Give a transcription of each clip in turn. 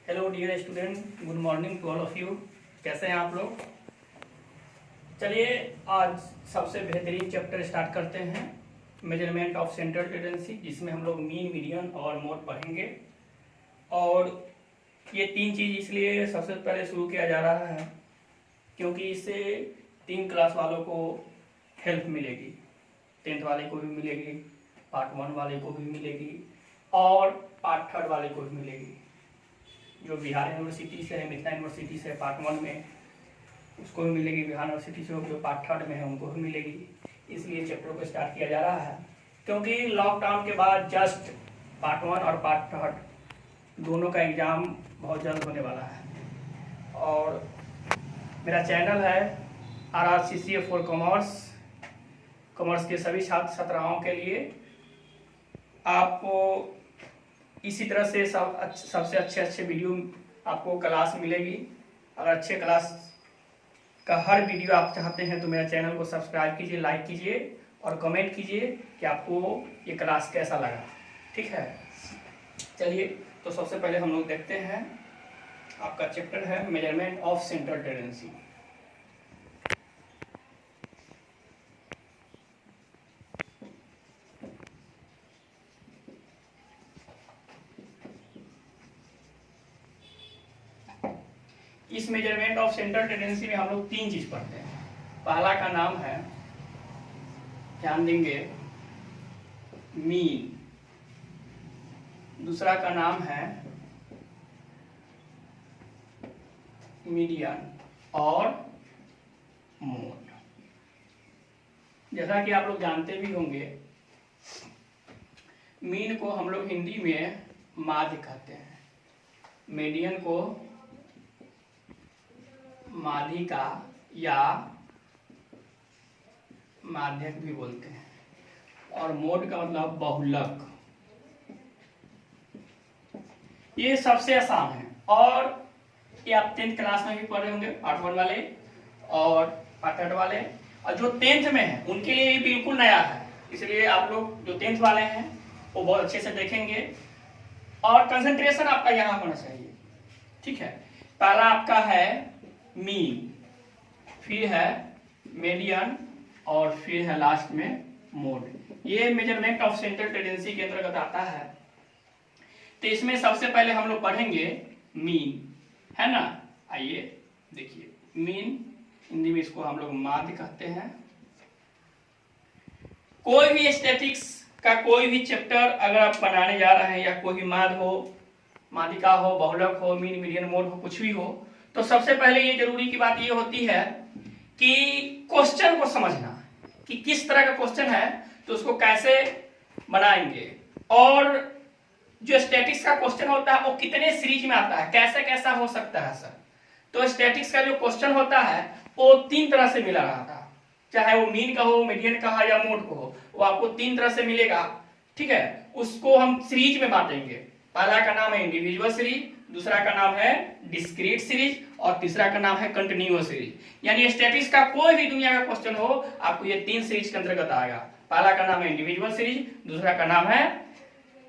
Hello dear student, good morning to all of you. कैसे हैं आप लोग? चलिए आज सबसे बेहतरीन चैप्टर स्टार्ट करते हैं, मेजरमेंट ऑफ सेंट्रल टेंडेंसी, जिसमें हम लोग मीन, मीडियन और मोड पढ़ेंगे। और ये तीन चीज़ इसलिए सबसे पहले शुरू किया जा रहा है क्योंकि इससे 3 क्लास वालों को हेल्प मिलेगी, 10th वाले को भी मिलेगी, पार्ट 1 वाले को भी मिलेगी और पार्ट 3 वाले को भी मिलेगी। जो बिहार यूनिवर्सिटी से है, मिथिला यूनिवर्सिटी से पार्ट 1 में, उसको भी मिलेगी। बिहार यूनिवर्सिटी से जो पार्ट 3 में है उनको भी मिलेगी। इसलिए चैप्टर को स्टार्ट किया जा रहा है क्योंकि लॉकडाउन के बाद जस्ट पार्ट 1 और पार्ट 3 दोनों का एग्ज़ाम बहुत जल्द होने वाला है। और मेरा चैनल है RRCCA फॉर कॉमर्स के सभी छात्र छात्राओं के लिए। आपको इसी तरह से सबसे अच्छे वीडियो आपको क्लास मिलेगी। अगर अच्छे क्लास का हर वीडियो आप चाहते हैं तो मेरा चैनल को सब्सक्राइब कीजिए, लाइक कीजिए और कमेंट कीजिए कि आपको ये क्लास कैसा लगा। ठीक है, चलिए तो सबसे पहले हम लोग देखते हैं, आपका चैप्टर है मेजरमेंट ऑफ सेंट्रल टेंडेंसी। इस मेजरमेंट ऑफ सेंट्रल टेंडेंसी में हम लोग 3 चीज पढ़ते हैं। पहला का नाम है, ध्यान देंगे, मीन। दूसरा का नाम है मीडियन और मोड। जैसा कि आप लोग जानते भी होंगे, मीन को हम लोग हिंदी में माध्य कहते हैं, मीडियन को माध्यिका या माध्यक भी बोलते हैं, और मोड का मतलब बहुलक। ये सबसे आसान है और ये आप 10th क्लास में भी पढ़े होंगे, पार्ट 1 वाले और पार्ट 3 वाले। और जो 10th में है उनके लिए ये बिल्कुल नया है, इसलिए आप लोग जो 10th वाले हैं वो बहुत अच्छे से देखेंगे और कंसंट्रेशन आपका यहाँ होना चाहिए। ठीक है, पहला आपका है मीन, फिर है मीडियन और फिर है लास्ट में मोड। ये मेजरमेंट ऑफ सेंट्रल टेंडेंसी के अंतर्गत आता है। तो इसमें सबसे पहले हम लोग पढ़ेंगे मीन, है ना। आइए देखिए, मीन हिंदी में इसको हम लोग माध्य कहते हैं। कोई भी स्टैटिक्स का कोई भी चैप्टर अगर आप बनाने जा रहे हैं, या कोई भी माध्य हो, माध्यिका हो, बहुलक हो, मीन, मीडियन, मोड हो, कुछ भी हो, तो सबसे पहले ये जरूरी की बात ये होती है कि क्वेश्चन को समझना कि किस तरह का क्वेश्चन है तो उसको कैसे बनाएंगे, और जो स्टैटिक्स का क्वेश्चन होता है वो कितने सीरीज में आता है, कैसे कैसा हो सकता है सर। तो स्टैटिक्स का जो क्वेश्चन होता है वो 3 तरह से मिला रहा था, चाहे वो मीन का हो, मीडियन का हो या मोड को हो, वो आपको 3 तरह से मिलेगा। ठीक है, उसको हम सीरीज में बांटेंगे। पहला का नाम है इंडिविजुअल सीरीज, दूसरा का नाम है डिस्क्रीट सीरीज और तीसरा का नाम है कंटिन्यूअस सीरीज। यानी स्टैटिक्स का कोई भी दुनिया का क्वेश्चन हो, आपको ये 3 सीरीज के अंतर्गत आएगा। पहला का नाम है इंडिविजुअल सीरीज, दूसरा का नाम है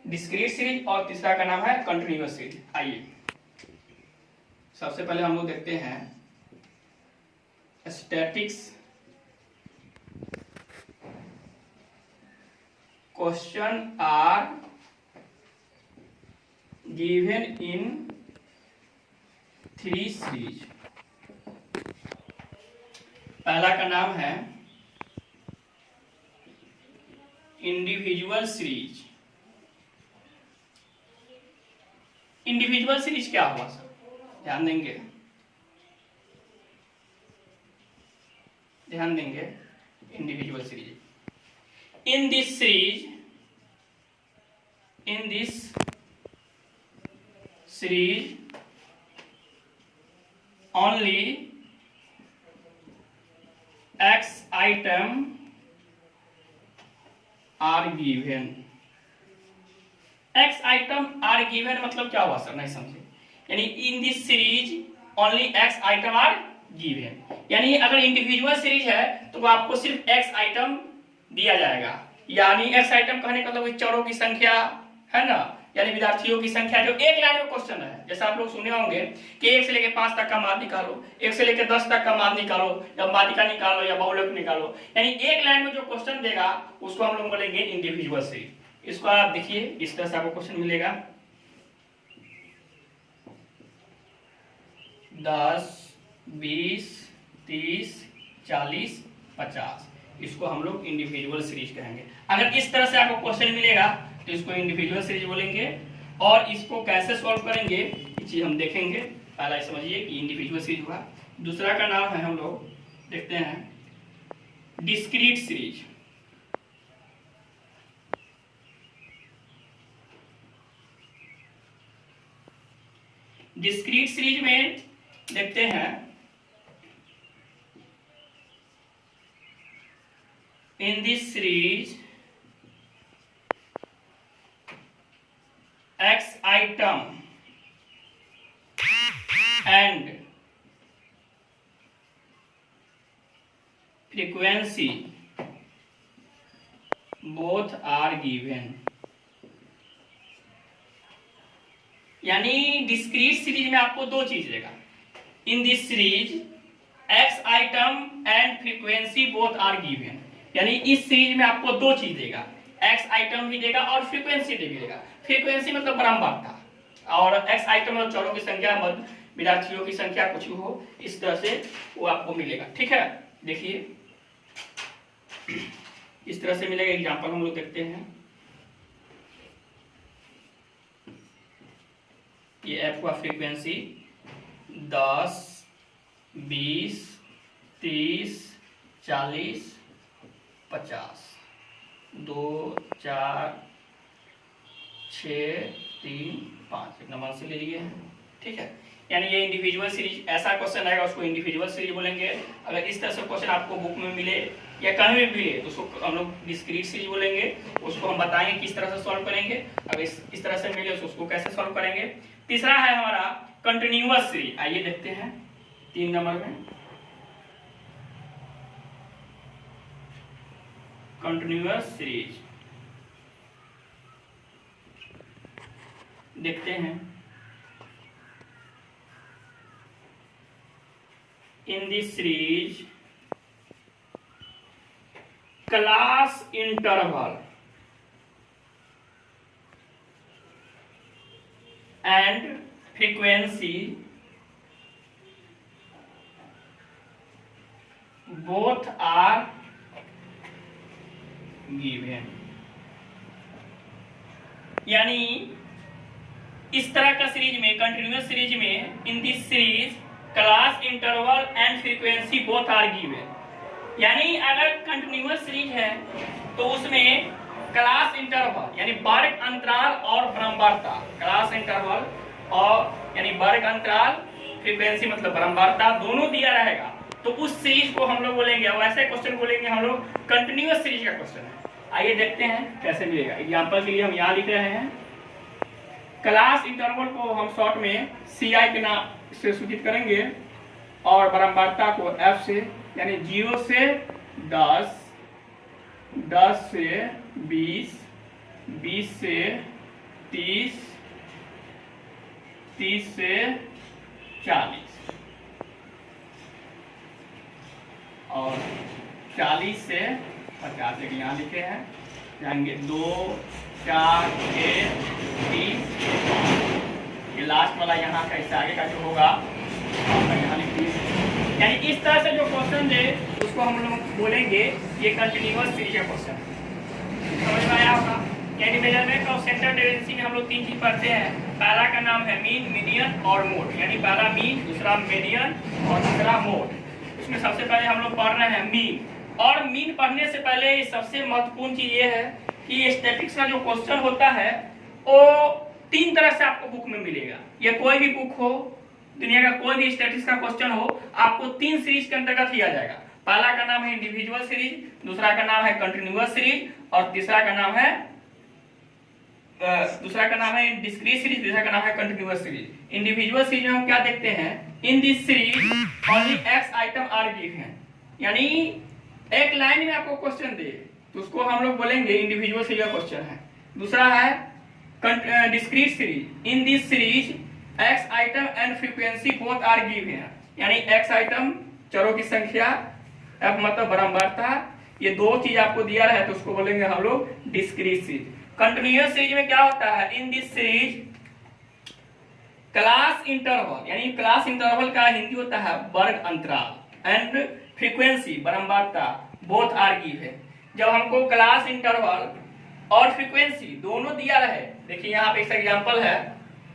डिस्क्रीट सीरीज और तीसरा का नाम है कंटिन्यूअस सीरीज। आइए सबसे पहले हम लोग देखते हैं statics question are given in 3 series. पहला का नाम है इंडिविजुअल सीरीज। इंडिविजुअल सीरीज क्या हुआ सर, ध्यान देंगे, individual series. In this series only X item are given। X item are given मतलब क्या हुआ सर, नहीं समझे। यानी इन this series only X item are given, यानी अगर इंडिविजुअल सीरीज है तो आपको सिर्फ X आइटम दिया जाएगा। यानी X आइटम कहने का मतलब चरों की संख्या है ना, यानी विद्यार्थियों की संख्या जो एक लाइन में क्वेश्चन है, जैसे आप लोग सुने होंगे कि 1 से लेकर 5 तक का मान निकालो, 1 से लेकर 10 तक का मान निकालो, या माध्यिका निकालो या बहुलक निकालो, यानी एक लाइन में जो क्वेश्चन देगा उसको हम लोग बोलेंगे इंडिविजुअल सीरीज। इसको आप देखिए, इस तरह से आपको क्वेश्चन मिलेगा 10, 20, 30, 40, 50, इसको हम लोग इंडिविजुअल सीरीज कहेंगे। अगर इस तरह से आपको क्वेश्चन मिलेगा तो इसको इंडिविजुअल सीरीज बोलेंगे। और इसको कैसे सॉल्व करेंगे ये चीज हम देखेंगे। पहला समझिए कि इंडिविजुअल सीरीज हुआ। दूसरा का नाम है, हम लोग देखते हैं डिस्क्रीट सीरीज। डिस्क्रीट सीरीज में देखते हैं in this series x item and frequency both are given। यानी डिस्क्रीट सीरीज में आपको दो चीज देगा। In this series X item and frequency both are given, यानी इस सीरीज में आपको दो चीज देगा, एक्स आइटम भी देगा और फ्रीक्वेंसी भी देगा। फ्रीक्वेंसी मतलब बारंबारता, और एक्स आइटम मतलब चरों की संख्या, मध्य विद्यार्थियों की संख्या कुछ हो, इस तरह से वो आपको मिलेगा। ठीक है, देखिए इस तरह से मिलेगा। एग्जांपल हम लोग देखते हैं। ये एफ का फ्रीक्वेंसी 10, 20, 30, 40, 50, 2, 4, 6, 3, 5 एक नंबर से ले लिए हैं। ठीक है, यानी ये इंडिविजुअल सीरीज, ऐसा क्वेश्चन आएगा उसको इंडिविजुअल सीरीज बोलेंगे। अगर इस तरह से क्वेश्चन आपको बुक में मिले या कहीं भी मिले तो उसको हम लोग डिस्क्रीट सीरीज बोलेंगे। उसको हम बताएंगे किस तरह से सॉल्व करेंगे। अगर इस तरह से मिले तो उसको कैसे सॉल्व करेंगे। तीसरा है हमारा कंटिन्यूअस सीरीज। आइए देखते हैं 3 नंबर में कंटिन्यूअस सीरीज देखते हैं। In this series class interval and frequency both are given। यानी इस तरह का सीरीज में, कंटिन्यूअस सीरीज में, in this series class interval and frequency both are given. यानी अगर कंटिन्यूअस सीरीज है तो उसमें क्लास इंटरवल यानी वर्ग अंतराल और बारंबारता, क्लास इंटरवल और यानी वर्ग अंतराल, फ्रीक्वेंसी मतलब बारंबारता, दोनों दिया रहेगा। तो उस सीरीज को हम लोग बोलेंगे, और ऐसे क्वेश्चन बोलेंगे हम लोग कंटिन्यूअस सीरीज का क्वेश्चन है। आइए देखते हैं कैसे मिलेगा। एग्जांपल के लिए हम यहाँ लिख रहे हैं। क्लास इंटरवल को हम शॉर्ट में CI के नाम से सूचित करेंगे और बारंबारता को F से, यानी 0 से 10, 10 से 20, 20 से 30, 30 से 40 और 40 से 50 एक यहाँ लिखे हैं। जाएंगे 2, 4, 6, 3, ये लास्ट वाला यहाँ का, इससे आगे का जो होगा यहाँ लिखिए। यानी इस तरह से जो क्वेश्चन दे उसको हम लोग बोलेंगे ये कंटिन्यूअस सीरीज का क्वेश्चन। समझ में आया होगा। यानी मेजरमेंट ऑफ सेंट्रल टेंडेंसी में हम लोग 3 चीज पढ़ते हैं। पहला का नाम है मीन, मीडियन और मोड। यानी पहला मीन, दूसरा मीडियन और तीसरा मोड। इसमें सबसे पहले हम लोग पढ़ रहे हैं मीन। और मीन पढ़ने से पहले सबसे महत्वपूर्ण चीज ये है कि स्टैटिस्टिक्स का जो क्वेश्चन होता है वो 3 तरह से आपको बुक में मिलेगा। ये कोई भी बुक हो, दुनिया का कोई भी स्टैटिस्टिक्स का क्वेश्चन हो, आपको 3 सीरीज के अंतर्गत ही आ जाएगा। पहला का नाम है इंडिविजुअल सीरीज, दूसरा का नाम है कंटिन्यूअस सीरीज और तीसरा का नाम है डिस्क्रीट सीरीज, तीसरा का नाम है कंटिन्यूअस सीरीज। इंडिविजुअल सीरीज में हम क्या देखते हैं, in this series only X item are given. यानी एक लाइन में आपको क्वेश्चन दे तो उसको हम लोग बोलेंगे इंडिविजुअल सीरीज का क्वेश्चन है। दूसरा है discrete series, in this series X item and frequency both are given, यानी एक्स आइटम चरों की संख्या, एफ मतलब बारंबारता, ये दो चीज आपको दिया है तो उसको बोलेंगे हम लोग डिस्क्रीट सीरीज। कंटिन्यूअस सीरीज में क्या होता है, in this series class interval, यानी क्लास इंटरवल का हिंदी होता है वर्ग अंतराल, एंड फ्रीक्वेंसी बारंबारता बोथ आर गिवन। जब हमको क्लास इंटरवल और फ्रीक्वेंसी दोनों दिया रहे, देखिए यहाँ पे एक एग्जांपल है,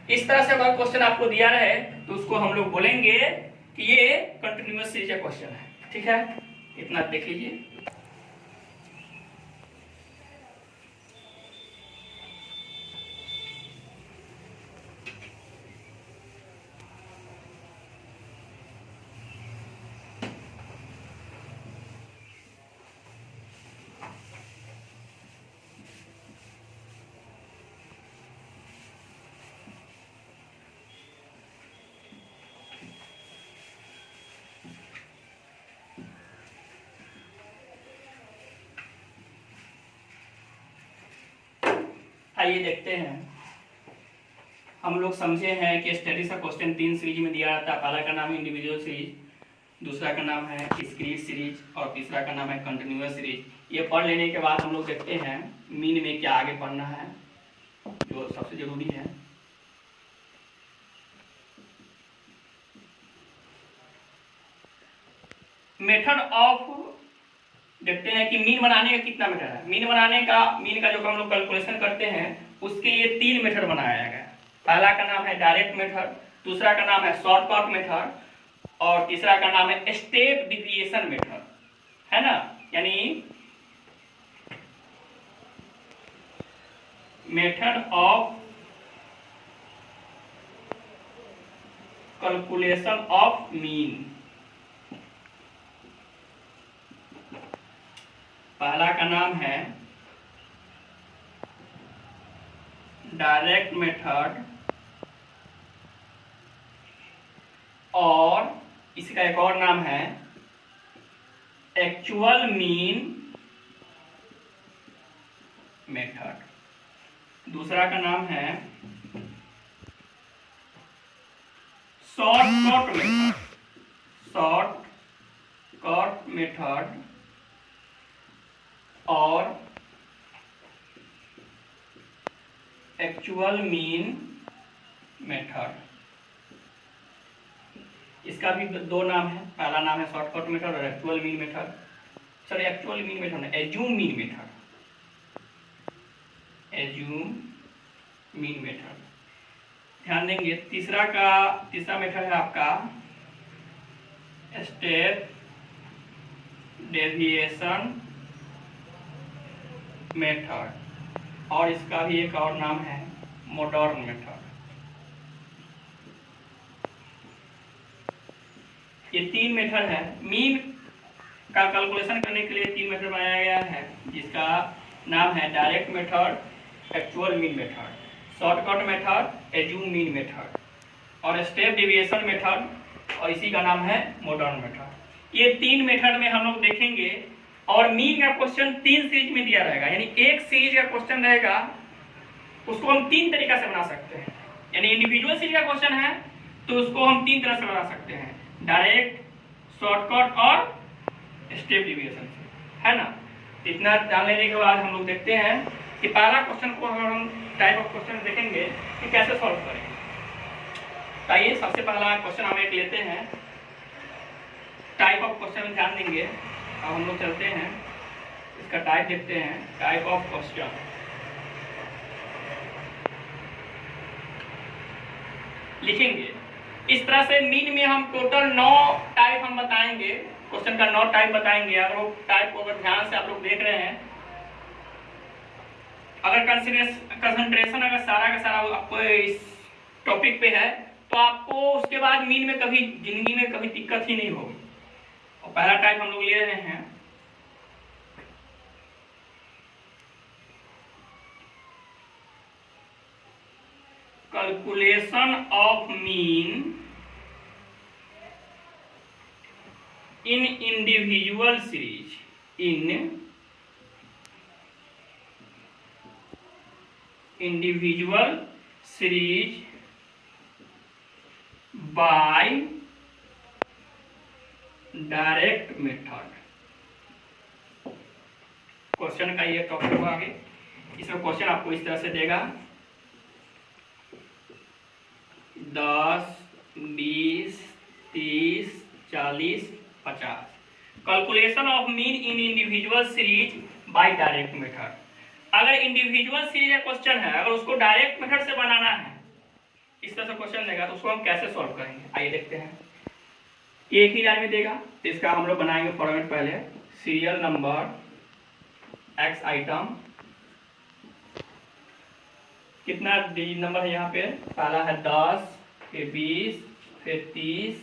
इस तरह से अगर क्वेश्चन आपको दिया रहे तो उसको हम लोग बोलेंगे कि ये कंटिन्यूअस सीरीज का क्वेश्चन है। ठीक है, इतना देख लीजिए। आइए देखते हैं, हम लोग समझे हैं कि स्टडी का क्वेश्चन 3 सीरीज में दिया जाता है। पहला का नाम है इंडिविजुअल सीरीज, दूसरा का नाम है डिस्क्रीट सीरीज और तीसरा का नाम है कंटिन्यूअस सीरीज। ये पढ़ लेने के बाद हम लोग देखते हैं मीन में क्या आगे पढ़ना है, जो सबसे जरूरी है। मेथड ऑफ देखते हैं कि मीन बनाने का कितना मेथड है। मीन का जो हम लोग कैलकुलेशन करते हैं उसके लिए 3 मेथड बनाया गया। पहला का नाम है डायरेक्ट मेथड, दूसरा का नाम है शॉर्टकट मेथड और तीसरा का नाम है स्टेप डिविएशन मेथड, है ना। यानी method of calculation of mean. पहला का नाम है डायरेक्ट मेथड और इसका एक और नाम है एक्चुअल मीन मेथड। दूसरा का नाम है शॉर्टकट मेथड और एक्चुअल मीन मेथड। इसका भी दो नाम है, पहला नाम है शॉर्टकट मेथड और actual mean method. Sorry, actual mean method है assume mean method, assume mean method. ध्यान देंगे, तीसरा मेथड है आपका स्टेप डेविएशन मेथड और इसका भी एक और नाम है मॉडर्न मेथड। ये 3 मेथड है। मीन का कैलकुलेशन करने के लिए 3 मेथड बनाया गया है, जिसका नाम है direct method, actual mean method, shortcut method, assume mean method और स्टेप डेविएशन मेथड और इसी का नाम है मॉडर्न मेथड। ये 3 मेथड में हम लोग देखेंगे और मीन का क्वेश्चन 3 सीरीज में दिया रहेगा, यानी एक सीरीज का क्वेश्चन रहेगा उसको हम 3 तरीका से बना सकते हैं। यानी इंडिविजुअल सीरीज का क्वेश्चन है तो उसको हम 3 तरह से बना सकते हैं, डायरेक्ट, शॉर्टकट और स्टेप डेविएशन से, है ना। इतना जान लेने के बाद हम लोग देखते हैं कि पहला क्वेश्चन को हम टाइप ऑफ क्वेश्चन देखेंगे कि कैसे सॉल्व करेंगे। तो आइए सबसे पहला क्वेश्चन हम एक लेते हैं, टाइप ऑफ क्वेश्चन में ध्यान देंगे। अब हम लोग चलते हैं, इसका टाइप देखते हैं, टाइप ऑफ क्वेश्चन। लिखेंगे इस तरह से। मीन में हम टोटल 9 टाइप हम बताएंगे, क्वेश्चन का 9 टाइप बताएंगे। अगर वो टाइप को अगर ध्यान से आप लोग देख रहे हैं, अगर कंसंट्रेशन अगर सारा का सारा आपको इस टॉपिक पे है तो आपको उसके बाद मीन में कभी जिंदगी में कभी दिक्कत ही नहीं होगी। और पहला टाइप हम लोग ले रहे हैं calculation of mean in individual series, in individual series by direct method. Question का ये टॉपिक हुआ आगे। इसमें क्वेश्चन आपको इस तरह से देगा 10, 20, 30, 40, 50 calculation of mean in individual series by direct method. अगर इंडिविजुअल सीरीज का क्वेश्चन है, अगर उसको डायरेक्ट मेथड से बनाना है, इस तरह से क्वेश्चन देगा तो उसको हम कैसे सॉल्व करेंगे, आइए देखते हैं। एक ही लाइन में देगा तो इसका हम लोग बनाएंगे फॉर्मेट। पहले सीरियल नंबर एक्स आइटम, कितना डिजिट नंबर है यहाँ पे, पहला है 10, फिर 20, फिर 30,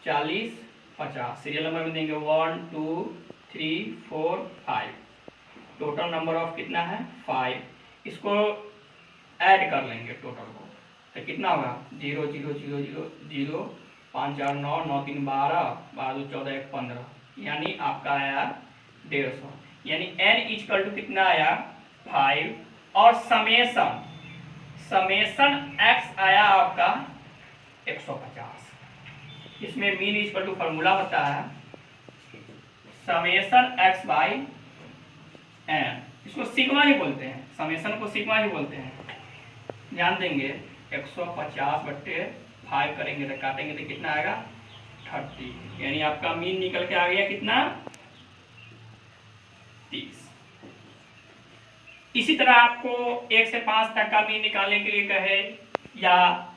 40, 50। सीरियल नंबर में देंगे 1, 2, 3, 4, 5। टोटल नंबर ऑफ कितना है 5। इसको ऐड कर लेंगे टोटल को, तो कितना होगा 0 0 0 0 0 5 4 9 9 3 12 12 2 14 1 15, यानी आपका आया 150। यानी n इक्वल टू कितना आया 5, और समेसन x आया आपका 150। इसमें मीन इक्वल टू फॉर्मूला होता है समेसन x बाई n। इसको सिग्मा ही बोलते हैं, समेसन को सिग्मा ही बोलते हैं। ध्यान देंगे 150/5 करेंगे तो काटेंगे तो कितना आएगा 30, यानी आपका मीन निकल के आ गया कितना 30। इसी तरह आपको 1 से 5 तक का मीन निकालने के लिए कहे या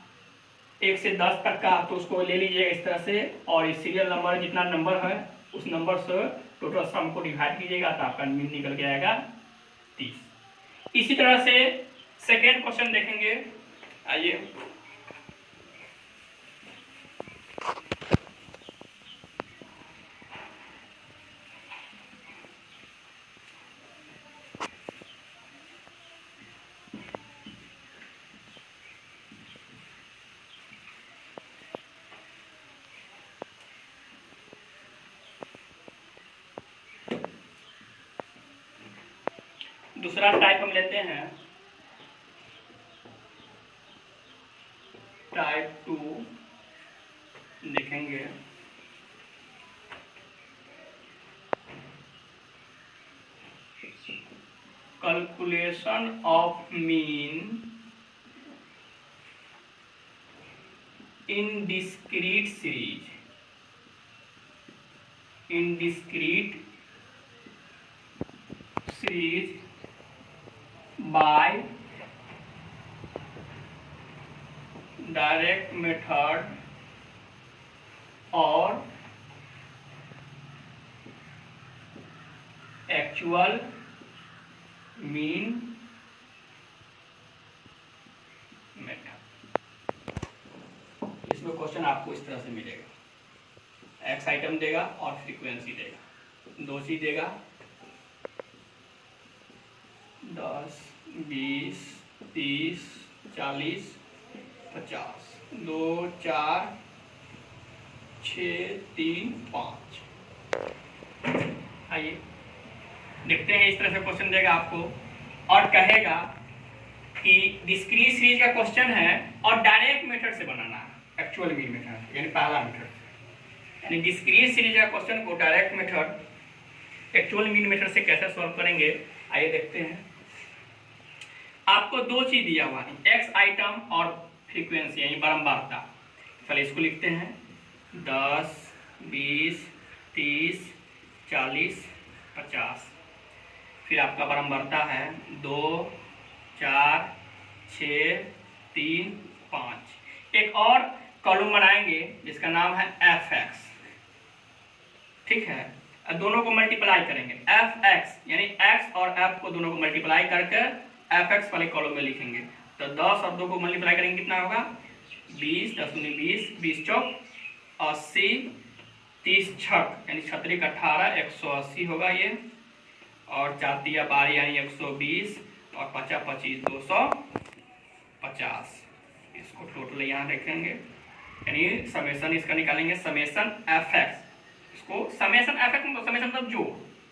1 से 10 तक का, तो उसको ले लीजिएगा इस तरह से, और इस सीरियल नंबर जितना नंबर है उस नंबर से टोटल सम को डिवाइड कीजिएगा तो आपका मीन निकल के आएगा 30। इसी तरह से सेकेंड क्वेश्चन देखेंगे, आइए। दूसरा टाइप हम लेते हैं टाइप 2, देखेंगे calculation of mean in discrete series, in discrete series by direct method और एक्चुअल मीन मेथड। इसमें क्वेश्चन आपको इस तरह से मिलेगा, एक्स आइटम देगा और फ्रीक्वेंसी देगा, दो चीज देगा 10, 20, 30, 40, 50, 2, 4, 6, 3, 5। आइए देखते हैं। इस तरह से क्वेश्चन देगा आपको और कहेगा कि डिस्क्रीट सीरीज का क्वेश्चन है और डायरेक्ट मेथड से बनाना है, एक्चुअल मीन मेथड यानी पहला मेथड। यानी डिस्क्रीट सीरीज का क्वेश्चन को direct method actual mean method से कैसे सॉल्व करेंगे, आइए देखते हैं। आपको दो चीज दिया हुआ है, एक्स आइटम और फ्रीक्वेंसी यानी बारंबारता। चलिए इसको लिखते हैं 10, 20, 30, 40, 50। फिर आपका बारंबारता है 2, 4, 6, 3, 5। एक और कॉलम बनाएंगे जिसका नाम है fx, ठीक है। दोनों को मल्टीप्लाई करेंगे, fx यानी x और f को दोनों को मल्टीप्लाई करके fx वाले कॉलम में लिखेंगे। तो 10 और 2 को मल्टीप्लाई करेंगे कितना होगा 20, 10 दूनी 20, 20 चौक 80, 30 छक यानी 36 का 18, 180 होगा ये, और 4 दिया 12 यानी 120, और 50 25 250। इसको टोटल यहाँ रखेंगे, यानी समेसन इसका निकालेंगे समेसन fx। इसको समेसन fx मतलब समेसन मतलब जो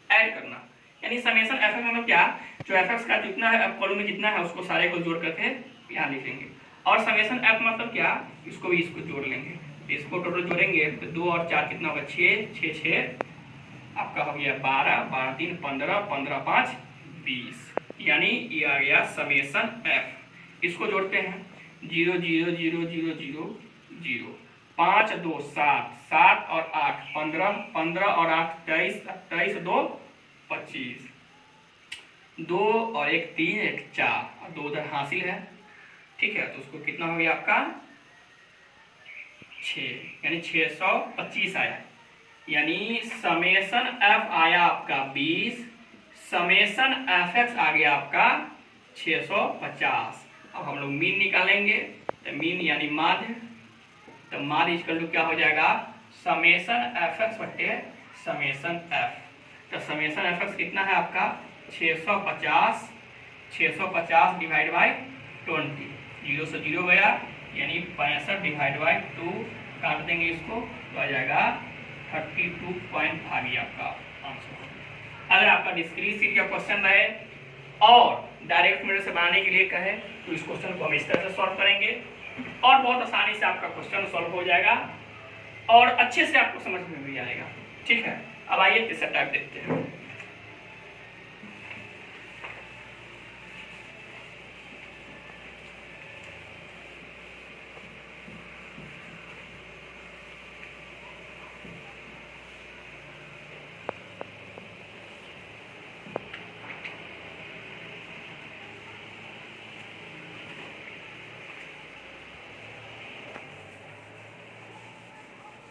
ऐड करना, यानी समेसन fx मतलब क्या, जो एफ एक्स का जितना है एफ कॉलम में जितना है उसको सारे को जोड़ करके यहाँ लिखेंगे। और समेशन एफ मतलब क्या, इसको भी इसको जोड़ लेंगे, इसको टोटल जोड़ेंगे तो 2 और 4 कितना होगा 6, 6 6 आपका हो गया 12, 12 3 15, 15 5 20, यानी ये आ गया समेशन एफ। इसको जोड़ते हैं 0 0 0 0 0 0, 5 2 7, 7 और 8 15, 15 और 8 23, 23 2 25, 2 और 1 3, 1 4 और 2 उधर हासिल है, ठीक है। तो उसको कितना हो गया आपका 6, यानी 625 आया, यानी समेशन एफ आया आपका 20, समेशन एफ एक्स आ गया आपका 650। अब हम लोग मीन निकालेंगे, तो मीन यानी माध्य, तो माध्य इक्वल टू क्या हो जाएगा समेशन एफ एक्स बटे समेशन एफ। तो समेशन एफ एक्स कितना है आपका 650, 650 डिवाइड बाई 20, 0 से 0 गया, यानी 65 डिवाइड बाई 2 काट देंगे इसको तो आ जाएगा 32.5 आपका आंसर। अगर आपका डिस्क्रीट सीट का क्वेश्चन रहे और डायरेक्ट मेथड से बनाने के लिए कहे तो इस क्वेश्चन को हम इस तरह से सॉल्व करेंगे और बहुत आसानी से आपका क्वेश्चन सॉल्व हो जाएगा और अच्छे से आपको समझ में भी आएगा, ठीक है। अब आइए तीसरा टाइप देखते हैं।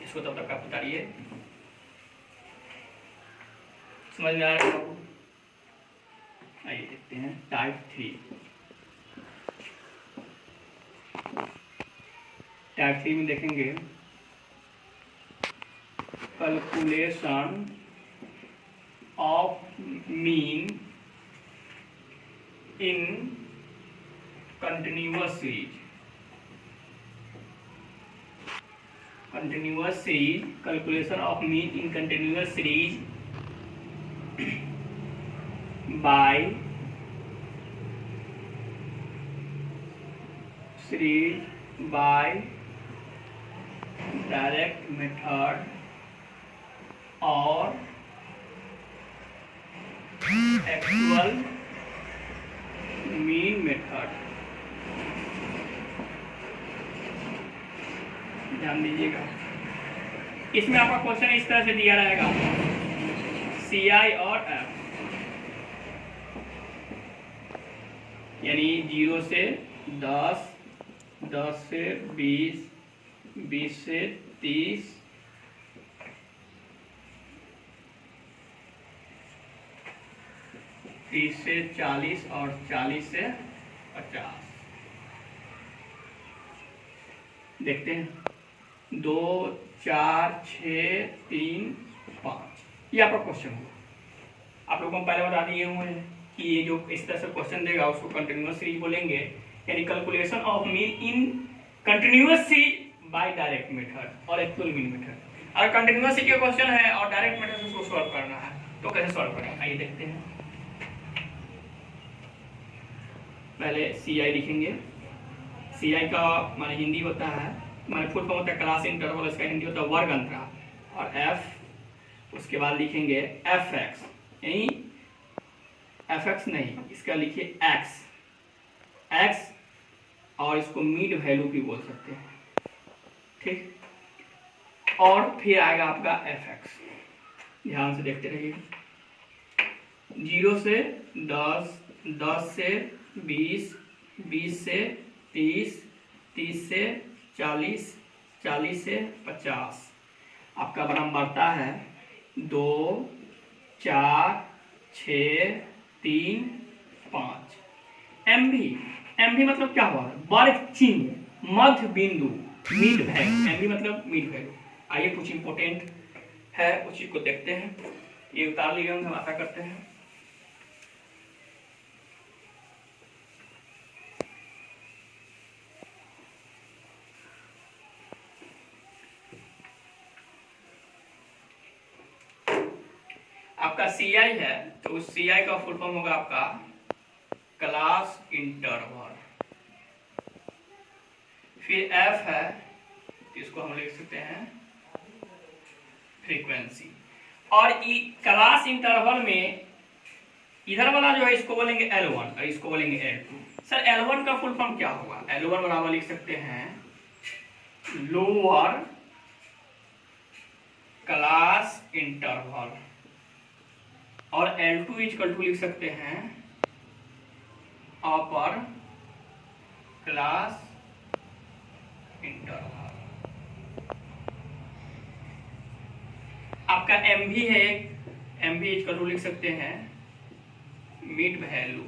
इसको तब तक आप उतारिए, समझ में आ रहा है आपको। आइए देखते हैं टाइप 3। टाइप 3 में देखेंगे calculation of mean in continuous series. Continuous series, calculation of mean in continuous series by direct method or actual mean method। ध्यान दीजिएगा, इसमें आपका क्वेश्चन इस तरह से दिया रहेगा CI और F, यानी 0 से 10, 10 से 20, 20 से 30, 30 से 40 और 40 से 50। देखते हैं 2 4 6 3 5, ये आपका क्वेश्चन होगा। आप लोगों को पहले बता दिए हुए हैं कि ये जो इस तरह से क्वेश्चन देगा उसको कंटिन्यूअस सीरीज बोलेंगे, यानी calculation of mean in continuous series by direct method और एक्चुअल मीन मेथड। अगर कंटिन्यूअस सीरीज का क्वेश्चन है और डायरेक्ट मेथड से उसको सॉल्व करना है तो कैसे सॉल्व करेंगे, आइए देखते हैं। पहले CI लिखेंगे, CI का माने हिंदी होता है, माने फुल फॉर्म होता है क्लास इंटरवल, इसका हिंदी होता है वर्ग अंतराल, और F उसके बाद लिखेंगे FX, यानी FX नहीं, इसका लिखिए X और इसको मीन वैल्यू भी बोल सकते हैं, ठीक। और फिर आएगा आपका FX, ध्यान से देखते रहिए। 0 से 10, 10 से 20, 20 से 30, 30 से 40, 40 से 50, आपका क्रम बढ़ता है 2 4 6 3 5। MV मतलब क्या हुआ, वर्ग चिन्ह मध्य बिंदु मिड वैल्यू, MV मतलब मिड वैल्यू। आइए कुछ इंपोर्टेंट है उस चीज को देखते हैं, ये उतार लिए हम आशा करते हैं। आपका CI है तो उस CI का फुल फॉर्म होगा आपका क्लास इंटरवल, फिर एफ है, इसको हम लिख सकते हैं फ्रीक्वेंसी। और क्लास इंटरवल में इधर वाला जो है इसको बोलेंगे L1 और इसको बोलेंगे L2। सर L1 का फुल फॉर्म क्या होगा? L1 बराबर लिख सकते हैं लोअर क्लास इंटरवल, और L2 इक्वल टू लिख सकते हैं अपर क्लास इंटरवल। आपका MV है, MV इक्वल टू लिख सकते हैं मिड वैल्यू।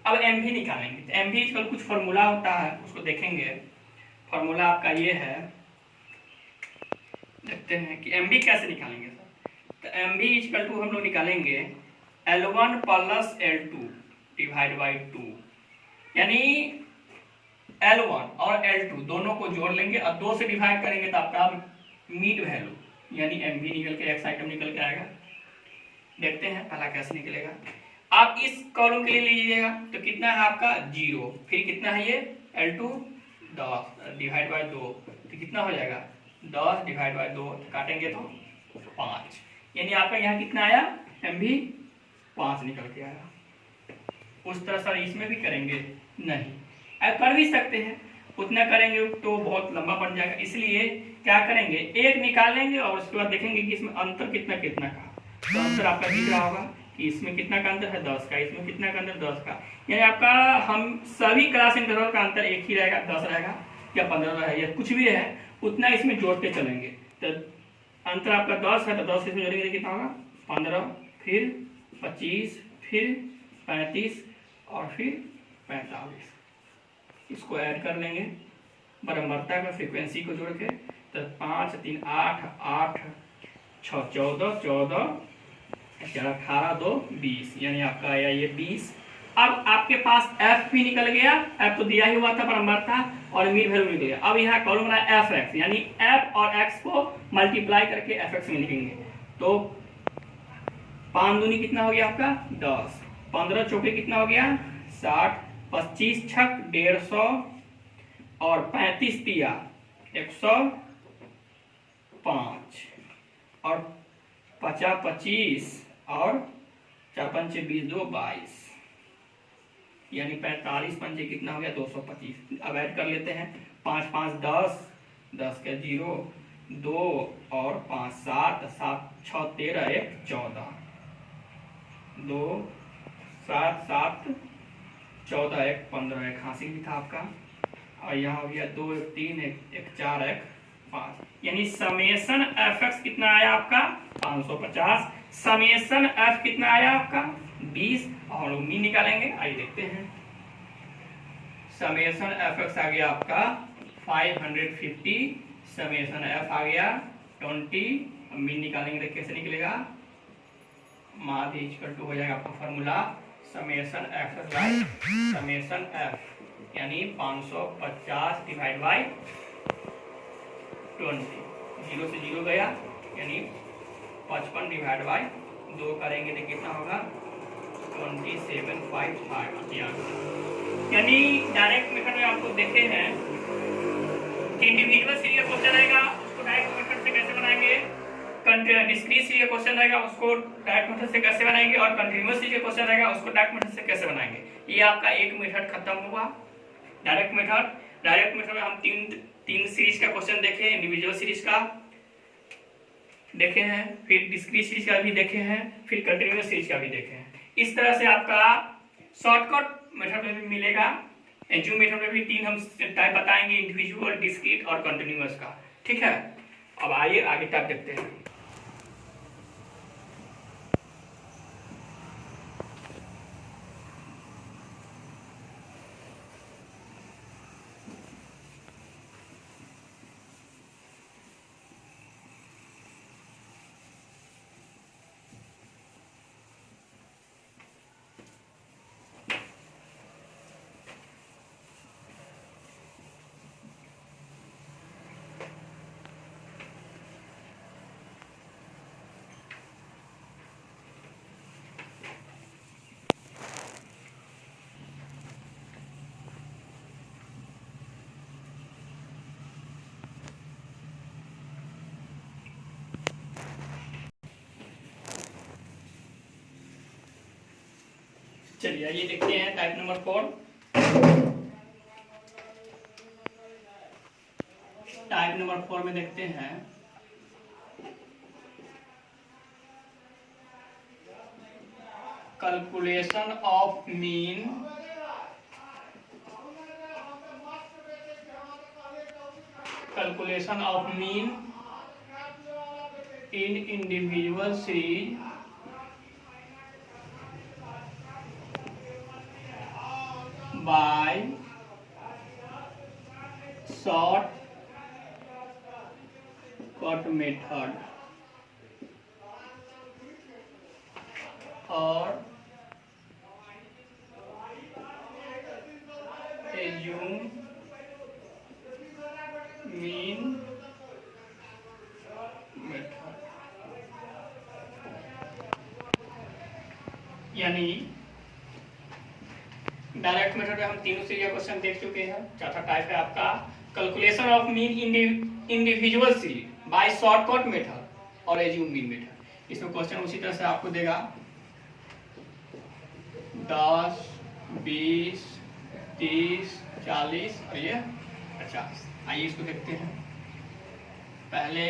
अब MV निकालेंगे तो MV इक्वल कुछ फॉर्मूला होता है, उसको देखेंगे। फॉर्मूला आपका ये है, देखते हैं कि MV कैसे निकालेंगे सर। तो MV इक्वल टू हम लोग निकालेंगे L1 plus L2 divide by 2, यानी L1 और L2 दोनों को जोड़ लेंगे और 2 से डिवाइड करेंगे तो आपका मिड वैल्यू यानी MV निकल के एक्स आइटम निकल के आएगा। देखते हैं पहला कैसे निकलेगा। आप इस कॉलम के लिए लीजिएगा तो कितना है आपका 0, फिर कितना है ये L2 10 डिवाइड बाई 2, तो कितना हो जाएगा 10 डिवाइड बाई 2, काटेंगे तो 5, यानी आपका यहाँ कितना आया MV 5 निकल के आया। उस तरह सर इसमें भी करेंगे नहीं, अब कर भी सकते हैं, उतना करेंगे तो बहुत लंबा बन जाएगा, इसलिए क्या करेंगे एक निकालेंगे और उसके बाद देखेंगे कि इसमें अंतर कितना कितना का। तो अंतर आपका दिख रहा होगा कि इसमें कितना का अंतर है 10 का, इसमें कितना का अंतर 10 का, यानी आपका हम सभी क्लास इंटरवल का अंतर एक ही रहेगा, 10 रहेगा या 15 रहेगा या कुछ भी है, उतना इसमें जोड़ते चलेंगे। तो अंतर आपका 10 है तो 10 इसमें जोड़ेंगे कितना होगा 15, फिर 25, फिर 35 और फिर 45, इसको ऐड कर लेंगे बराबरता का फ्रीक्वेंसी को जोड़ के। तो 5 3 8 8 6 14 14 18 2 20, यानी आपका आया ये 20। अब आपके पास F भी निकल गया, F तो दिया ही हुआ था बराबरता, और मिड वैल्यू निकल गया। अब यहाँ कॉलम बना Fx, यानी F और X को मल्टीप्लाई करके Fx में लिखेंगे। तो 5 दूनी कितना हो गया आपका 10, 15 चौके कितना हो गया 60, 25 छक 150 और 35 दिया 105 और 50 25 और 4 पंचे 20 2 22, यानी 45 पंचे कितना हो गया 225। अब ऐड कर लेते हैं 5 5 10, 10 का 0 2 और 5 7 7 6 13 1 14, 2 7 7 14 1 15 1 हासिल भी था आपका, और यहाँ हो गया 2 1 3 1 4 1 5, यानी समेशन Fx कितना आया आपका 550, समेशन F कितना आया आपका 20, और उम्मीद निकालेंगे। आइए देखते हैं, समेशन Fx आ गया आपका 550, समेशन F आ गया 20, उम्मीद निकालेंगे तो कैसे निकलेगा, माध्य इक्वल टू हो जाएगा आपका formula summation Fx by summation F, यानी 550 डिवाइड बाई 20, 0 से 0 गया, यानी 55 डिवाइड बाई 2 करेंगे तो कितना होगा 2755, यानी डायरेक्ट मेथड में आपको देखे हैं कि इंडिविजुअल सीरीज का क्वेश्चन रहेगा उसको डायरेक्ट मेथड से कैसे बनाएंगे, डिस्क्रीट सीरीज का क्वेश्चन रहेगा उसको डायरेक्ट मेथड से कैसे बनाएंगे, और कंटीन्यूअस सीरीज का क्वेश्चन रहेगा उसको डायरेक्ट मेथड से कैसे बनाएंगे। ये आपका एक मेथड खत्म हुआ डायरेक्ट मेथड। डायरेक्ट मेथड में हम तीन सीरीज का क्वेश्चन देखे, इंडिविजुअल सीरीज का देखे हैं, फिर डिस्क्रीट सीरीज का भी देखे हैं, फिर कंटीन्यूअस सीरीज का भी देखे हैं। इस तरह से आपका शॉर्टकट मेथड में भी मिलेगा, एंजू मेथड में भी 3 हम टाइप बताएंगे, इंडिविजुअल, डिस्क्रीट और कंटीन्यूअस का, ठीक है। अब आइए आगे तक देखते हैं। चलिए आइए देखते हैं टाइप नंबर 4। टाइप नंबर 4 में देखते हैं calculation of mean in individual series by shortcut method और assume mean method। यानी डायरेक्ट मेथड में हम तीनों से ये क्वेश्चन देख चुके हैं। चौथा टाइप है आपका calculation of mean individual series by shortcut method और एज्यूम मीन मेथड। इसमें क्वेश्चन उसी तरह से आपको देगा 10, 20, 30, 40 और ये 50। आइए इसको देखते हैं। पहले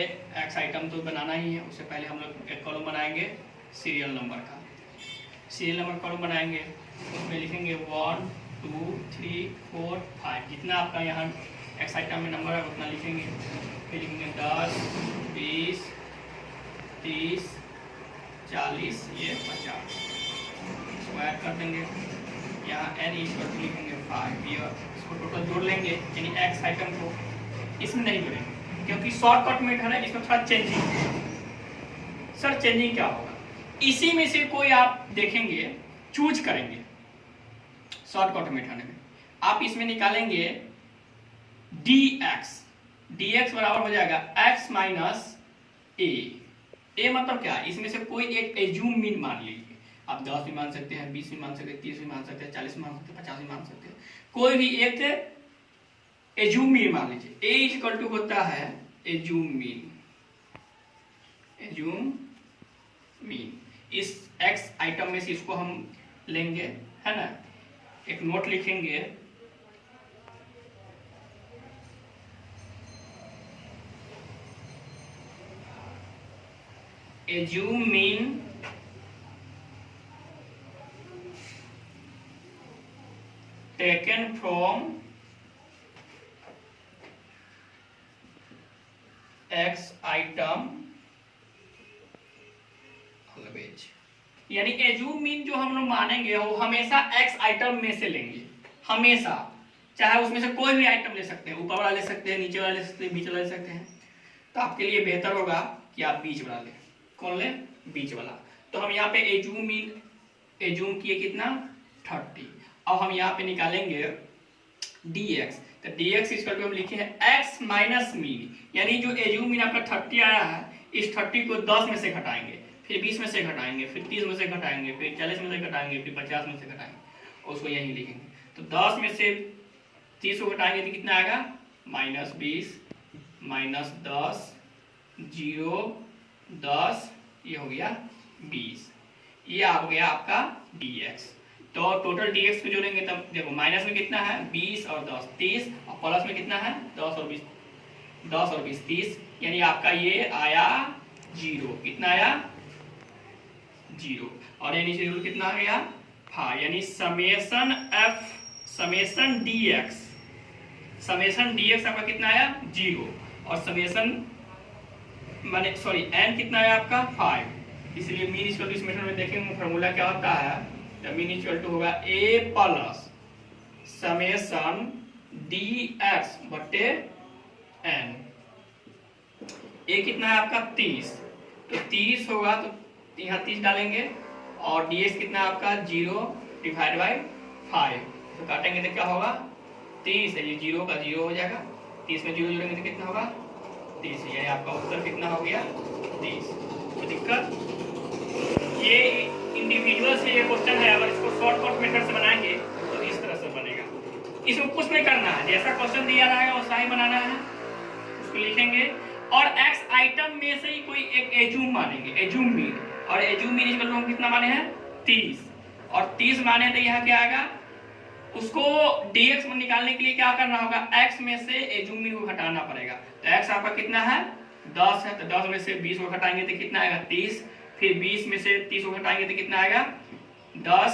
एक्स आइटम तो बनाना ही है, उससे पहले हम लोग एक कॉलम बनाएंगे सीरियल नंबर का। सीरियल नंबर कॉलम बनाएंगे, उसमें लिखेंगे 1, 2, 3, 4, 5। जितना आपका यहाँ एक्स आइटम में नंबर है उतना लिखेंगे। फिर लिखेंगे 10, 20, 30, 40, ये 50। इसको ऐड कर देंगे। यहाँ n इक्वल टू लिखेंगे 5। ये इसको टोटल जोड़ लेंगे, यानी एक्स आइटम को इसमें नहीं जोड़ेंगे क्योंकि शॉर्टकट मेथड है, इसमें थोड़ा चेंजिंग। सर चेंजिंग क्या होगा? इसी में से कोई आप देखेंगे, चूज करेंगे शॉर्टकट मेथड में। आप इसमें निकालेंगे dx। dx बराबर हो जाएगा x माइनस a। a मतलब क्या? इसमें से कोई एक एज्यूम मीन मान लीजिए। आप 10 भी मान सकते हैं, 20 भी मान सकते हैं, 30 भी मान सकते हैं, 40 भी मान सकते हैं, 50 भी मान सकते हैं। कोई भी एक एज्यूम मीन मान लीजिए। a इक्वल टू होता है एज्यूम मीन। एज्यूम मीन इस x आइटम में से इसको हम लेंगे, है ना। एक नोट लिखेंगे, assume mean taken from x item always. यानी एज्यूम मीन जो हम लोग मानेंगे वो हमेशा एक्स आइटम में से लेंगे, हमेशा। चाहे उसमें से कोई भी आइटम ले सकते हैं, ऊपर वाला ले सकते हैं, नीचे वाला ले सकते हैं, बीच वाला ले सकते हैं। तो आपके लिए बेहतर होगा कि आप बीच वाला लें। कौन ले? बीच वाला। तो हम यहाँ पे एज्यूम मीन एज्यूम किए कितना? 30। अब हम यहाँ पे निकालेंगे dx। तो dx इक्वल टू हम लिखे हैं x माइनस मीन। यानी जो एज्यूम मीन आपका 30 आया है, इस 30 को 10 में से घटाएंगे, फिर 20 में से घटाएंगे, फिर 30 में से घटाएंगे, फिर 40 में से घटाएंगे, फिर 50 में से घटाएंगे, उसको यहीं लिखेंगे। तो 10 में से 30 को घटाएंगे तो कितना आएगा? -20 -10 0 10, ये हो गया 20। ये आ गया आपका dx। तो टोटल dx को जोड़ेंगे तब देखो माइनस में कितना है? 20 और 10 30, और प्लस में कितना है? 10 और 20 30। यानी आपका ये आया 0। कितना आया? 0। और ये नीचे रूल कितना आ गया? 5। यानी समेशन dx आपका कितना आया? 0। और समेशन माने सॉरी n कितना आया आपका? 5। इसलिए मीन इक्वल टू इस मेथड में देखेंगे फॉर्मूला क्या होता है। तो मीन इक्वल टू होगा a प्लस समेशन dx बटे n। a कितना है आपका? 30। तो 30 होगा तो यहाँ 30 डालेंगे, और dx कितना है आपका? 0 डिवाइड बाई 5। तो काटेंगे तो क्या होगा? 30 है, ये 0 का 0 हो जाएगा। 30 में 0 जोड़ेंगे तो कितना होगा? 30। ये आपका उत्तर कितना हो गया? 30। तो दिक्कत ये इंडिविजुअल से ये क्वेश्चन है। अगर इसको शॉर्टकट मेथड से बनाएंगे तो इस तरह से बनेगा। इसमें कुछ नहीं करना है, जैसा क्वेश्चन दिया रहेगा वैसा ही बनाना है। उसको लिखेंगे और एक्स आइटम में से ही कोई एक एज्यूम मानेंगे, एज्यूम मीन। और एज्यूम मीन इसमें हम कितना माने हैं? 30। और 30 माने तो यहाँ क्या आएगा, उसको dx में निकालने के लिए क्या करना होगा, x में से एज्यूम मीन को घटाना पड़ेगा। तो x आपका कितना है 10 है, तो 10 में से 20 को घटाएंगे तो कितना आएगा 30, फिर 20 में से 30 को घटाएंगे तो कितना आएगा 10,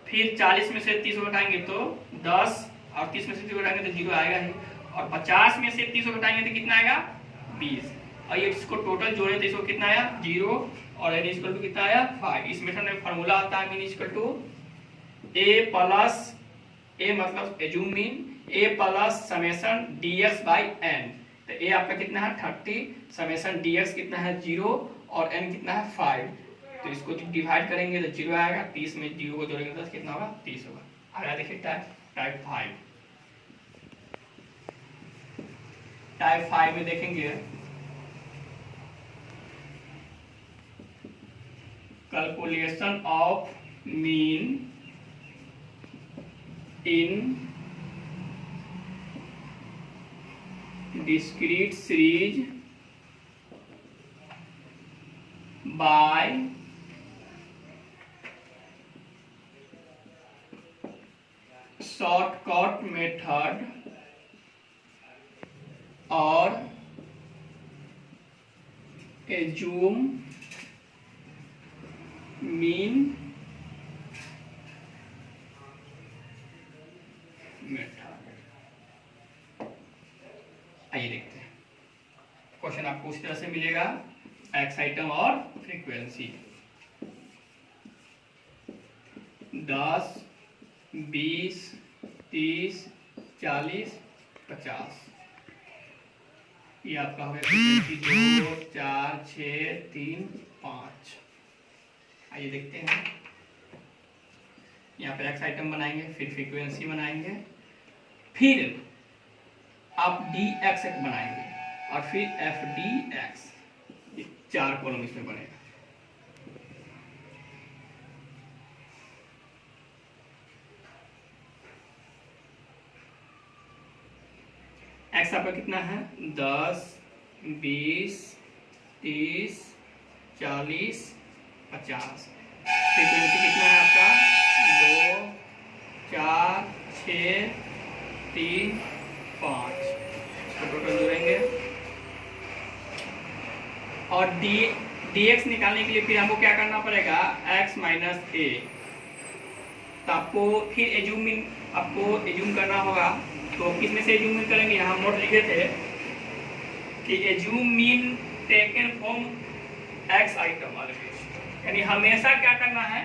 फिर 40 में से 30 को घटाएंगे तो 10, और 30 में से 30 को घटाएंगे तो 0 आएगा ही, और 50 में से 30 को घटाएंगे तो कितना आएगा 20, और ये इसको टोटल जोड़े तो इसको कितना आया 0, और n इक्वल टू कितना आया 5। इस मेथड में फॉर्मूला आता है mean equal to a plus a मतलब assume mean a plus summation dx by n। तो a आपका कितना है 30, समेशन dx कितना है 0 और n कितना है 5। तो इसको डिवाइड करेंगे तो 0 आएगा, 30 में 0 को जोड़ेंगे तो कितना होगा 30 होगा। आगे देखिए टाइप 5 में देखेंगे calculation of mean in discrete series by shortcut method और assume mean मेथड। आइए देखते हैं क्वेश्चन आपको उस तरह से मिलेगा, एक्स आइटम और फ्रीक्वेंसी 10, 20, 30, 40, 50। ये आपका हो गया फ्रीक्वेंसी 2, 4, 6, 3, 5। आइए देखते हैं, यहाँ पे एक्स आइटम बनाएंगे, फिर फ्रीक्वेंसी बनाएंगे, फिर आप डी एक्स बनाएंगे, और फिर एफ डी एक्स, 4 कॉलम इसमें बनेगा। एक्स आपका कितना है 10, 20, 30, 40, 50। फ्रीक्वेंसी कितना है आपका 2, 4, 6, 3, 5। इसको टोटल जोड़ेंगे, और dx निकालने के लिए फिर हमको क्या करना पड़ेगा x माइनस ए। तो आपको फिर एज्यूम करना होगा। तो किस में से एज्यूम करेंगे, यहाँ नोट लिखे थे कि assume mean taken from x item always, यानी हमेशा क्या करना है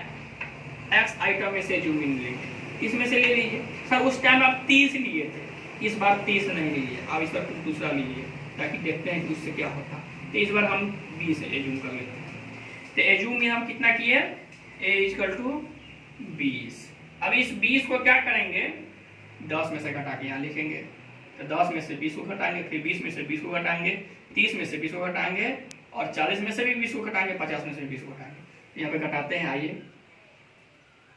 x आइटम में से एज्यूम मीन लेंगे। इसमें से ले लीजिए सर, उस टाइम आप 30 लिए थे, इस बार 30 नहीं लीजिए, आप इस बार कुछ दूसरा लीजिए ताकि देखते हैं कि उससे क्या होता। तो इस बार हम 20 एज्यूम कर लेते हैं। तो एज्यूम में हम कितना किए, a इक्वल टू 20। अब इस 20 को क्या करेंगे 10 में से घटा के यहाँ लिखेंगे। तो 10 में से 20 को घटाएंगे, फिर 20 में से 20 को घटाएंगे, 30 में से 20 को घटाएंगे, और 40 में से भी 20 को घटाएंगे, 50 में से भी 20 को घटाएंगे। यहाँ पे घटाते हैं, आइए।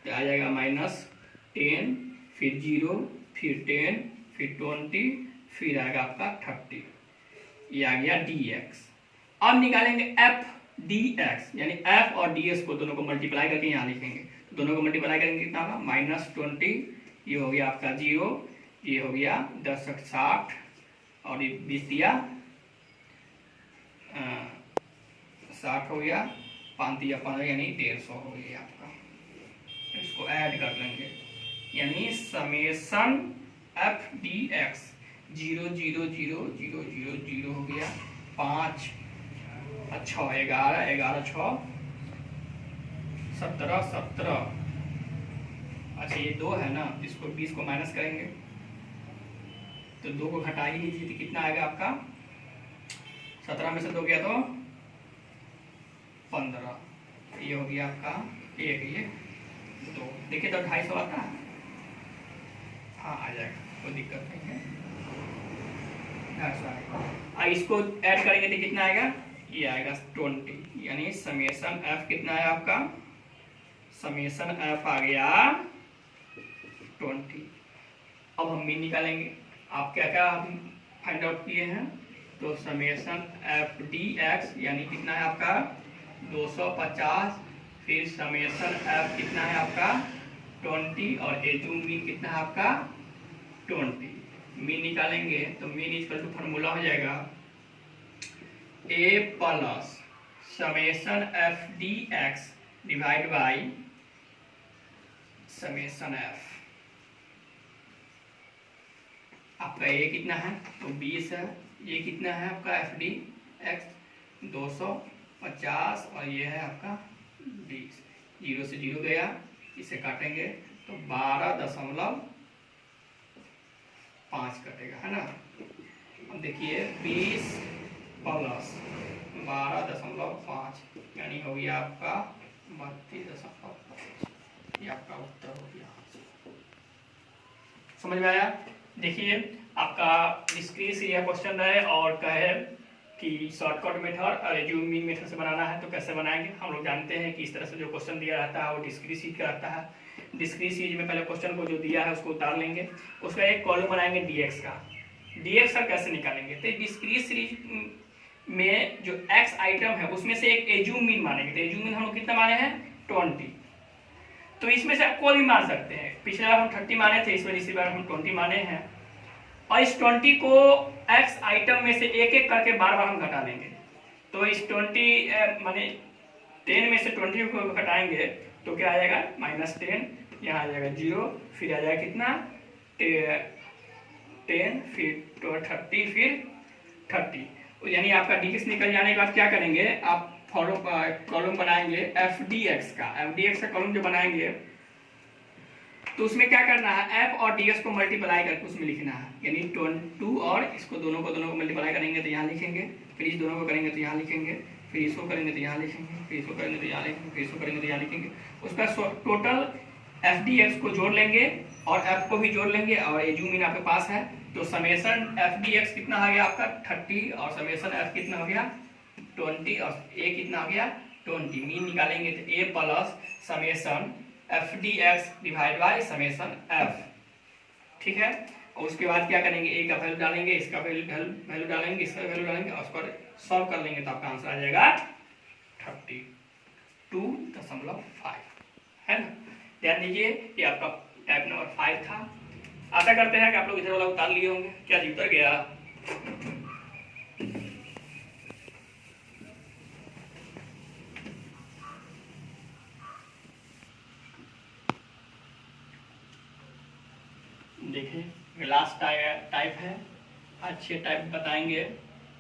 तो आ जाएगा -10, फिर 0, फिर 10, फिर 20, फिर आएगा आपका 30। ये आ गया dx। अब निकालेंगे एफ डी एक्स, यानी एफ और डी एक्स को दोनों को मल्टीप्लाई करके यहाँ लिखेंगे। तो दोनों को मल्टीप्लाई करेंगे कितना होगा -20, ये हो गया आपका 0, ये हो गया 10 60, और ये 20 दिया 60 हो गया, 5 दिया 15, यानी 150 हो गया आपका। इसको ऐड कर लेंगे, यानी समेशन एफ डी एक्स 0 0 0 0 0 0 हो गया, 5 6 11 11 6 17 17। अच्छा ये 2 है ना, इसको 20 को माइनस करेंगे तो 2 को घटा ही लीजिए, तो कितना आएगा आपका 17 में से 2 गया तो 15, ये हो गया आपका 1, ये 2। देखिए तो 250 आता है, हाँ आ जाएगा, कोई दिक्कत नहीं है। इसको ऐड करेंगे तो कितना आएगा, ये आएगा 20, यानी समेशन एफ कितना है आपका, समेशन एफ आ गया 20। अब हम मीन निकालेंगे। आप क्या क्या फाइंड आउट किए हैं, तो समेशन एफ डी एक्स यानी कितना है आपका 250, फिर समेशन एफ कितना है आपका 20 और एज्यूम मीन कितना है आपका 20। मीन निकालेंगे तो मीन इक्वल टू फार्मूला हो जाएगा A plus summation f d x divide by summation f. आपका ए कितना है तो 20 है, ये कितना है आपका एफ डी एक्स 250 और ये है आपका 20। 0 से 0 गया, इसे काटेंगे तो 12.5 कटेगा, है ना। अब देखिए 20 प्लस 12.5 यानी हो गया आपका 32.5। ये आपका उत्तर हो गया। समझ में आया। देखिए आपका डिस्क्रीट यह क्वेश्चन है और कहे कि शॉर्टकट मेथड और एज्यूम मीन मेथड से बनाना है तो कैसे बनाएंगे। हम लोग जानते हैं कि इस तरह से जो क्वेश्चन दिया रहता है वो डिस्क्रीट सीरीज का रहता है। डिस्क्रीट सीरीज में पहले क्वेश्चन को जो दिया है उसको उतार लेंगे, उसका एक कॉलम बनाएंगे डीएक्स का। डीएक्स का कैसे निकालेंगे तो डिस्क्रीट सीरीज में जो एक्स आइटम है उसमें से एक एज्यूम मीन मानेंगे। तो एज्यूम मीन हम लोग कितना माने हैं 20, तो इसमें से आप कोई भी मान सकते हैं। पिछले बार हम 30 माने थे, इस बार इसी बार हम 20 माने हैं और इस 20 को एक्स आइटम में से एक एक करके बार बार हम घटा लेंगे। तो इस 20 माने 10 में से 20 को घटाएंगे तो क्या आ जाएगा -10, यहाँ आ जाएगा 0, फिर आ जाएगा कितना 10, फिर 30, फिर 30। यानी आपका डीएक्स निकल जाने के बाद क्या करेंगे आप कॉलम बनाएंगे एफ डी एक्स का। एफ डी एक्स का कॉलम जो बनाएंगे तो उसमें क्या करना है एफ और डीएक्स को मल्टीप्लाई करके उसमें लिखना है। यानी 2 और इसको दोनों को मल्टीप्लाई करेंगे तो यहाँ लिखेंगे, फिर इस दोनों को करेंगे तो यहाँ लिखेंगे, फिर इसको करेंगे तो यहाँ लिखेंगे, फिर इसको करेंगे तो यहाँ लिखेंगे, फिर इसको करेंगे तो यहाँ लिखेंगे। उसका टोटल एफ डी एक्स को जोड़ लेंगे और एफ को भी जोड़ लेंगे और एज्यूम मीन आपके पास है। तो समेशन एफ डी एक्स कितना आ गया आपका 30 और समेशन एफ कितना हो गया 20 और ए कितना हो गया 20। मीन निकालेंगे तो A plus summation f d x divide by summation f. ठीक है, और उसके बाद क्या करेंगे ए का वैल्यू डालेंगे, इसका वैल्यू डालेंगे, इसका वैल्यू डालेंगे और उस पर सॉल्व कर लेंगे तो आपका आंसर आ जाएगा 32.5, है ना। ध्यान दीजिए ये आपका टाइप नंबर 5 था। आशा करते हैं कि आप लोग इधर वाला उतार लिए होंगे। क्या जी उतर गया। देखिए लास्ट टाइप है, अच्छे टाइप बताएंगे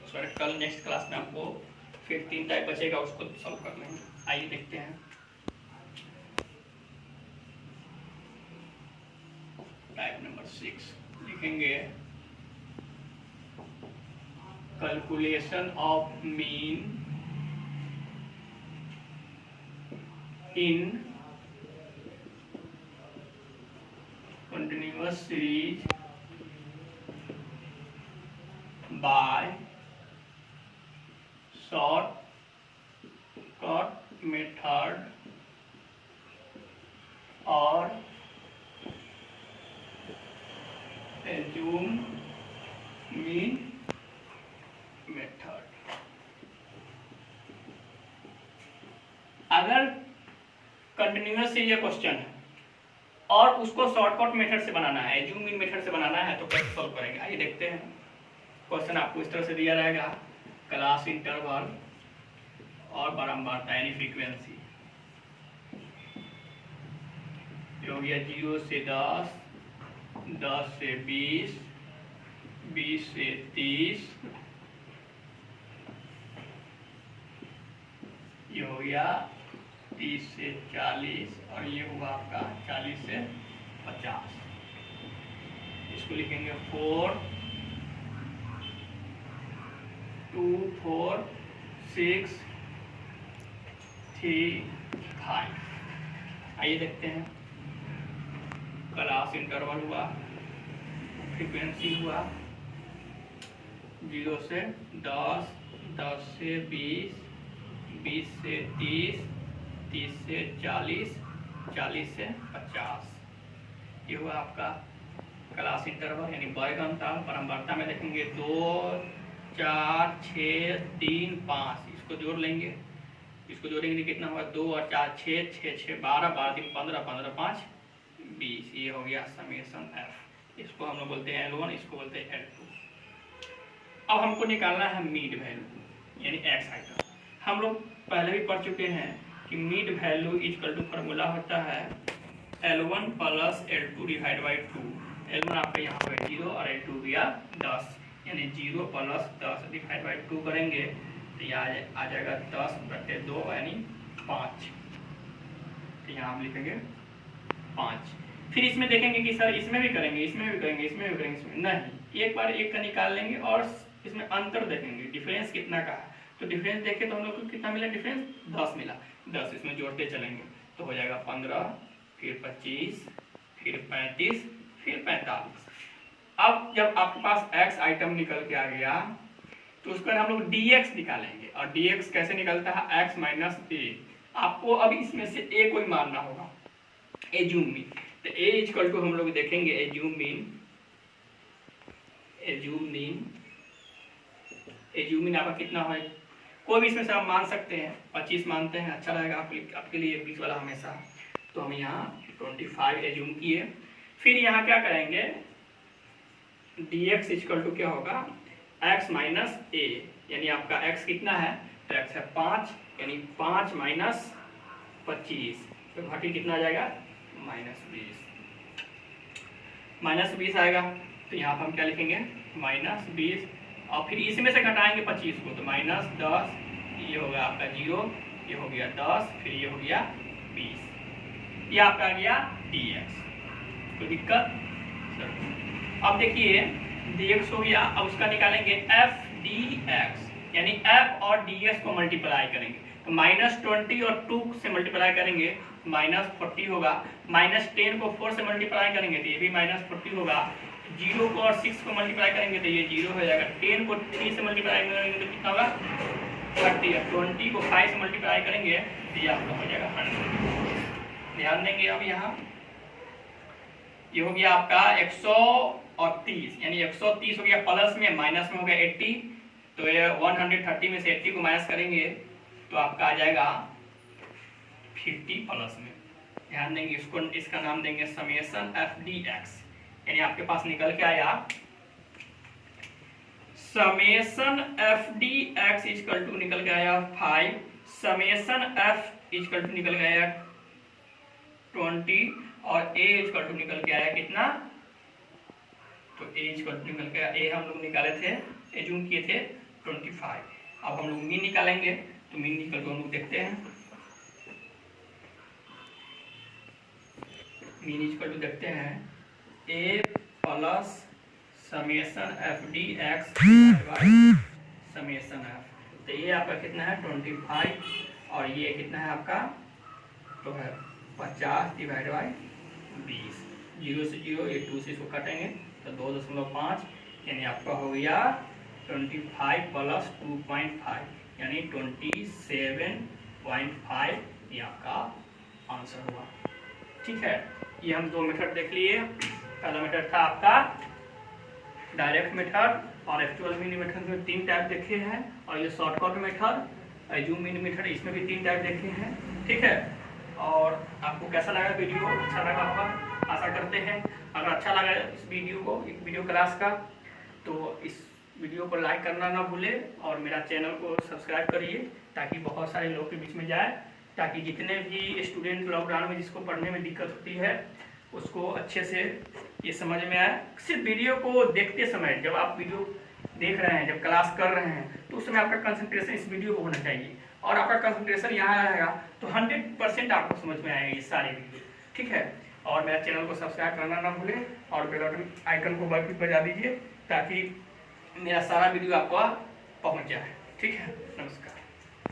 सर कल नेक्स्ट क्लास में आपको। फिर 3 टाइप बचेगा उसको सॉल्व कर लेंगे। आइए देखते हैं टाइप नंबर 6 लिखेंगे calculation of mean in continuous series by shortcut method और assume mean method। अगर कंटिन्यूअस सीरीज क्वेश्चन है और उसको शॉर्टकट मेथड से बनाना है, एज्यूम मीन मेथड से बनाना है तो कैसे सॉल्व करेंगे आइए देखते हैं। क्वेश्चन आपको इस तरह से दिया रहेगा क्लास इंटरवल और बारंबारता यानी फ्रीक्वेंसी। हो गया 0 से 10, 10 से 20, 20 से 30, ये हो गया 30 से 40 और ये हुआ आपका 40 से 50। इसको लिखेंगे 4, 2, 4, 6, 3, 5। आइए देखते हैं क्लास इंटरवल हुआ, फ्रीक्वेंसी हुआ 0 से 10, 10 से 20, 20 से 30, 30 से 40, 40 से 50। ये हुआ आपका क्लास इंटरवल यानी वर्ग अंतर। बारंबारता में देखेंगे 2, 4, 6, 3, 5। इसको जोड़ लेंगे, इसको जोड़ेंगे कितना होगा 2 और 4 6, 6 6 12, 12 3 15, 15 5 20। ये हो गया समेशन एफ। इसको हम लोग बोलते हैं L1, इसको बोलते हैं L2। अब हमको निकालना है मीन वैल्यू यानी एक्स आइटम। हम लोग पहले भी पढ़ चुके हैं कि mean value equal to formula होता है L1 plus L2 divide by 2। L1 आपका यहाँ पे 0 और L2 दिया 10, यानी 0 प्लस 10 डिवाइड बाई 2 करेंगे तो यह आ जाएगा 10/2 यानी 5। तो यहाँ हम लिखेंगे 5। फिर इसमें देखेंगे कि सर इसमें भी करेंगे, इसमें भी करेंगे, इसमें भी करेंगे, इसमें नहीं। एक बार एक का निकाल लेंगे और इसमें अंतर देखेंगे डिफरेंस कितना का है। तो डिफरेंस देखे तो हम लोग को कितना मिला, डिफरेंस 10 मिला। 10 इसमें जोड़ते चलेंगे तो हो जाएगा 15, फिर 25, फिर 35, फिर 45। अब जब आपके पास x आइटम निकल के आ गया तो उसका हम लोग dx निकालेंगे। और dx कैसे निकलता है, x माइनस a। आपको अब इसमें से a कोई मानना होगा, एज्यूम मीन। तो a इक्वल टू हम लोग देखेंगे एज्यूम मीन आपका कितना है, कोई भी इसमें से आप मान सकते हैं। 25 मानते हैं, अच्छा रहेगा आपके लिए 20 वाला हमेशा। तो हम यहाँ 25 एज्यूम किए। फिर यहाँ क्या करेंगे, dx इक्वल टू क्या होगा, x माइनस a, यानी आपका x कितना है, तो x है 5, यानी 5 माइनस 25 तो घटी कितना आ जाएगा, -20 आएगा। तो यहाँ पर हम क्या लिखेंगे, -20 और फिर इसमें से घटाएंगे 25 को तो -10, ये हो गया आपका 0, ये हो गया 10, फिर ये हो गया 20। ये आपका आ गया dx। कोई दिक्कत? अब देखिए dx हो गया, अब उसका निकालेंगे f dx, यानी f और ds को मल्टीप्लाई करेंगे तो -20 और 2 से मल्टीप्लाई करेंगे -40 होगा। -10 को 4 से मल्टीप्लाई करेंगे तो ये भी -40 होगा। 0 को और 6 को मल्टीप्लाई करेंगे तो ये 0 हो जाएगा। 10 को 3 से मल्टीप्लाई करेंगे तो कितना होगा, 30। 20 को 5 से मल्टीप्लाई करेंगे तो ये आपका हो जाएगा 100। ध्यान देंगे अब यहाँ ये हो गया आपका 130, यानी 130 हो गया प्लस में, माइनस में हो गया 80। तो ये 130 में से 80 को माइनस करेंगे तो आपका आ जाएगा 50 प्लस में। ध्यान देंगे, इसका नाम देंगे समेशन एफ डी एक्स, यानी आपके पास निकल के आया summation f d x equal to निकल के आया 5, समेशन एफ इक्वल टू निकल के आया 20 और ए इक्वल टू निकल के आया कितना, तो ए इक्वल टू निकल के आया, ए हम लोग निकाले थे, एज्यूम किए थे 25। अब हम लोग मीन निकालेंगे तो मीन निकल को हम लोग देखते हैं। मीन इक्वल टू देखते हैं A plus summation f d x by summation f. तो ये आपका कितना है 25 और ये कितना है आपका, तो है 50 डिवाइड बाई 20। 0 से 0, ये 2 से इसको काटेंगे तो 2.5, यानी आपका हो गया 25 प्लस 2.5 यानी 27.5। ये आपका आंसर हुआ। ठीक है, ये हम 2 मेथड देख लिए। पहला मेथड था आपका डायरेक्ट मेथड और एक्चुअल मीन मेथड में 3 टाइप देखे हैं, और ये shortcut method assume mean method, इसमें भी 3 टाइप देखे हैं। ठीक है, और आपको कैसा लगा वीडियो, अच्छा लगा होगा आशा करते हैं। अगर अच्छा लगा इस वीडियो क्लास का तो इस वीडियो को लाइक करना ना भूलें और मेरा चैनल को सब्सक्राइब करिए ताकि बहुत सारे लोग के बीच में जाए, ताकि जितने भी स्टूडेंट लॉकडाउन में जिसको पढ़ने में दिक्कत होती है उसको अच्छे से ये समझ में आए। सिर्फ वीडियो को देखते समय, जब आप वीडियो देख रहे हैं, जब क्लास कर रहे हैं, तो उस समय आपका कंसंट्रेशन इस वीडियो को होना चाहिए और आपका कंसंट्रेशन यहाँ आएगा तो 100% आपको समझ में आएगा ये सारे वीडियो। ठीक है, और मेरा चैनल को सब्सक्राइब करना ना भूलें और बेल आइकन को बजा दीजिए ताकि मेरा सारा वीडियो आपको पहुँच जाए। ठीक है, नमस्कार।